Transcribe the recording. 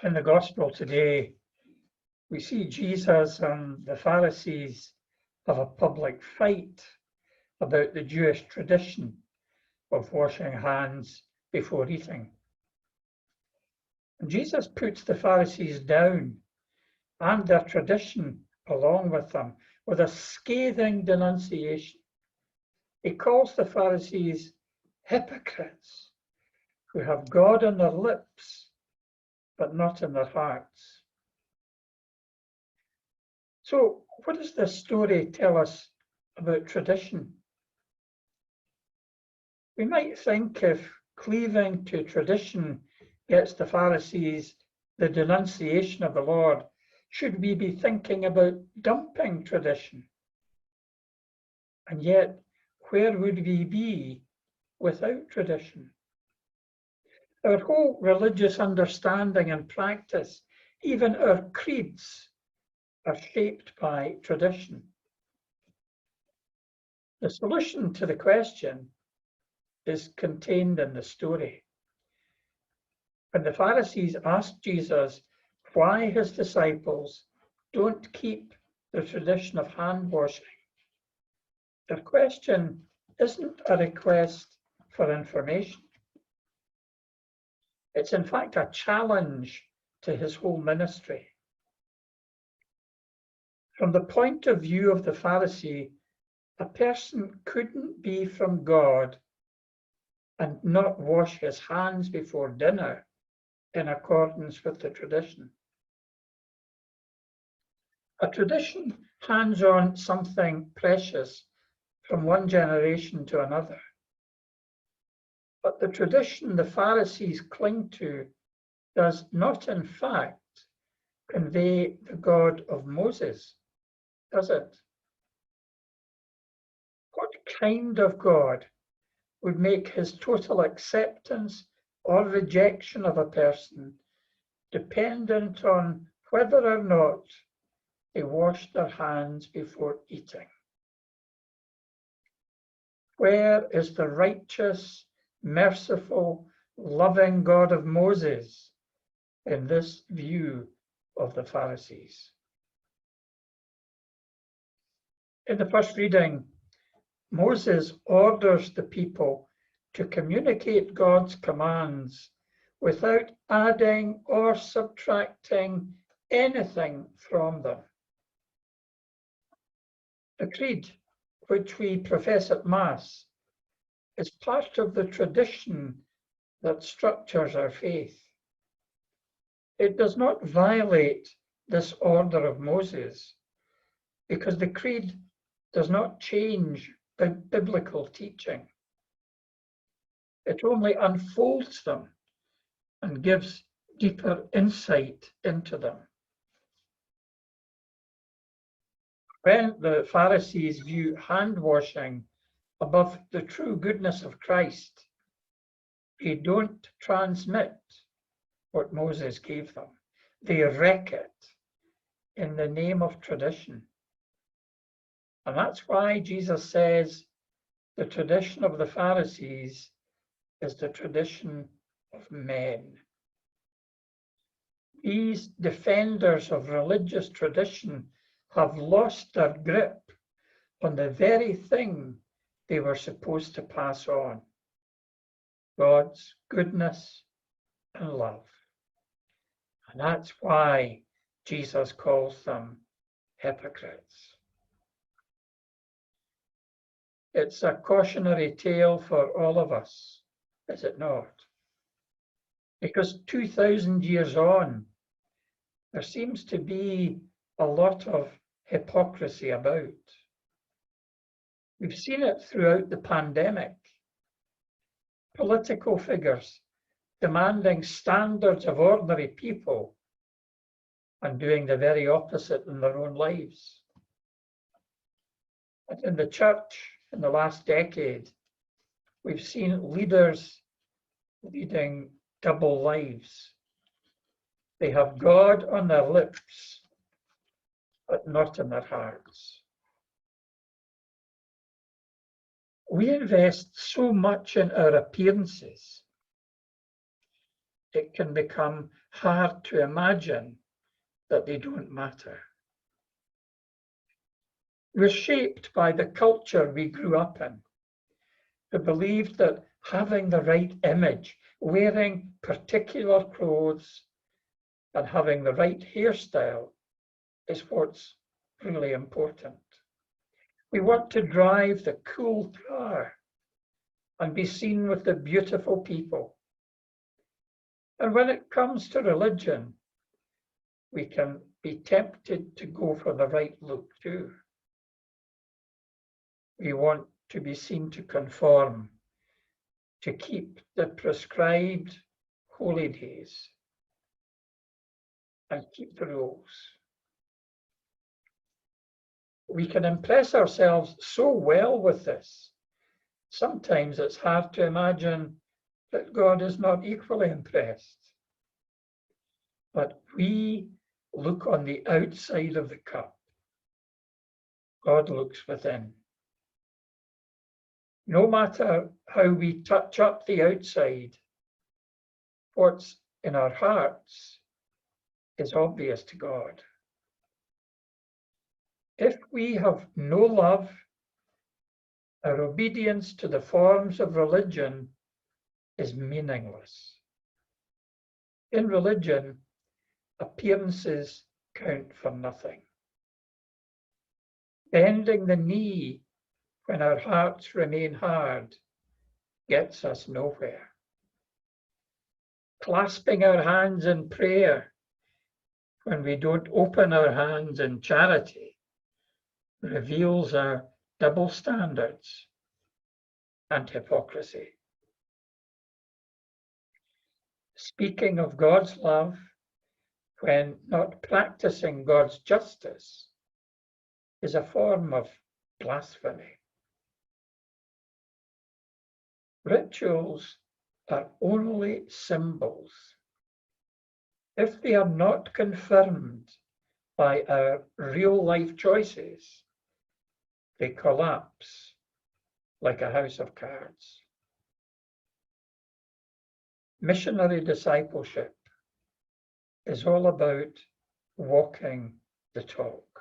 In the gospel today, we see Jesus and the Pharisees have a public fight about the Jewish tradition of washing hands before eating. And Jesus puts the Pharisees down and their tradition along with them with a scathing denunciation. He calls the Pharisees hypocrites who have God on their lips but not in their hearts. So, what does this story tell us about tradition? We might think if cleaving to tradition gets the Pharisees the denunciation of the Lord, should we be thinking about dumping tradition? And yet, where would we be without tradition? Our whole religious understanding and practice, even our creeds, are shaped by tradition. The solution to the question is contained in the story. When the Pharisees asked Jesus why his disciples don't keep the tradition of hand washing, their question isn't a request for information. It's in fact a challenge to his whole ministry. From the point of view of the Pharisee, a person couldn't be from God and not wash his hands before dinner in accordance with the tradition. A tradition hands on something precious from one generation to another. But the tradition the Pharisees cling to does not, in fact, convey the God of Moses, does it? What kind of God would make his total acceptance or rejection of a person dependent on whether or not they washed their hands before eating? Where is the righteous, merciful, loving God of Moses in this view of the Pharisees? In the first reading, Moses orders the people to communicate God's commands without adding or subtracting anything from them. The Creed, which we profess at Mass, is part of the tradition that structures our faith. It does not violate this order of Moses because the Creed does not change the biblical teaching. It only unfolds them and gives deeper insight into them. When the Pharisees view hand washing above the true goodness of Christ, they don't transmit what Moses gave them. They wreck it in the name of tradition. And that's why Jesus says the tradition of the Pharisees is the tradition of men. These defenders of religious tradition have lost their grip on the very thing they were supposed to pass on: God's goodness and love. And that's why Jesus calls them hypocrites. It's a cautionary tale for all of us, is it not? Because 2,000 years on, there seems to be a lot of hypocrisy about. We've seen it throughout the pandemic. Political figures demanding standards of ordinary people and doing the very opposite in their own lives. And in the church, in the last decade, we've seen leaders leading double lives. They have God on their lips, but not in their hearts. We invest so much in our appearances, it can become hard to imagine that they don't matter. We're shaped by the culture we grew up in, who believed that having the right image, wearing particular clothes, and having the right hairstyle is what's really important. We want to drive the cool car and be seen with the beautiful people. And when it comes to religion, we can be tempted to go for the right look too. We want to be seen to conform, to keep the prescribed holy days and keep the rules. We can impress ourselves so well with this. Sometimes it's hard to imagine that God is not equally impressed. But we look on the outside of the cup. God looks within. No matter how we touch up the outside, what's in our hearts is obvious to God. If we have no love, our obedience to the forms of religion is meaningless. In religion, appearances count for nothing. Bending the knee when our hearts remain hard gets us nowhere. Clasping our hands in prayer when we don't open our hands in charity reveals our double standards and hypocrisy. Speaking of God's love when not practicing God's justice is a form of blasphemy. Rituals are only symbols. If they are not confirmed by our real life choices, they collapse like a house of cards. Missionary discipleship is all about walking the talk.